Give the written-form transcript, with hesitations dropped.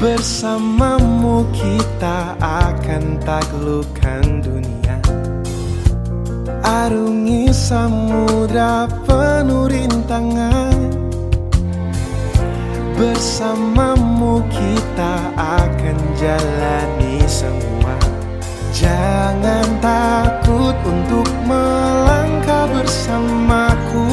Bersamamu kita akan taklukkan dunia, arungi samudra penuh rintangan. Bersamamu kita akan jalani semua. Jangan takut untuk melangkah bersamaku.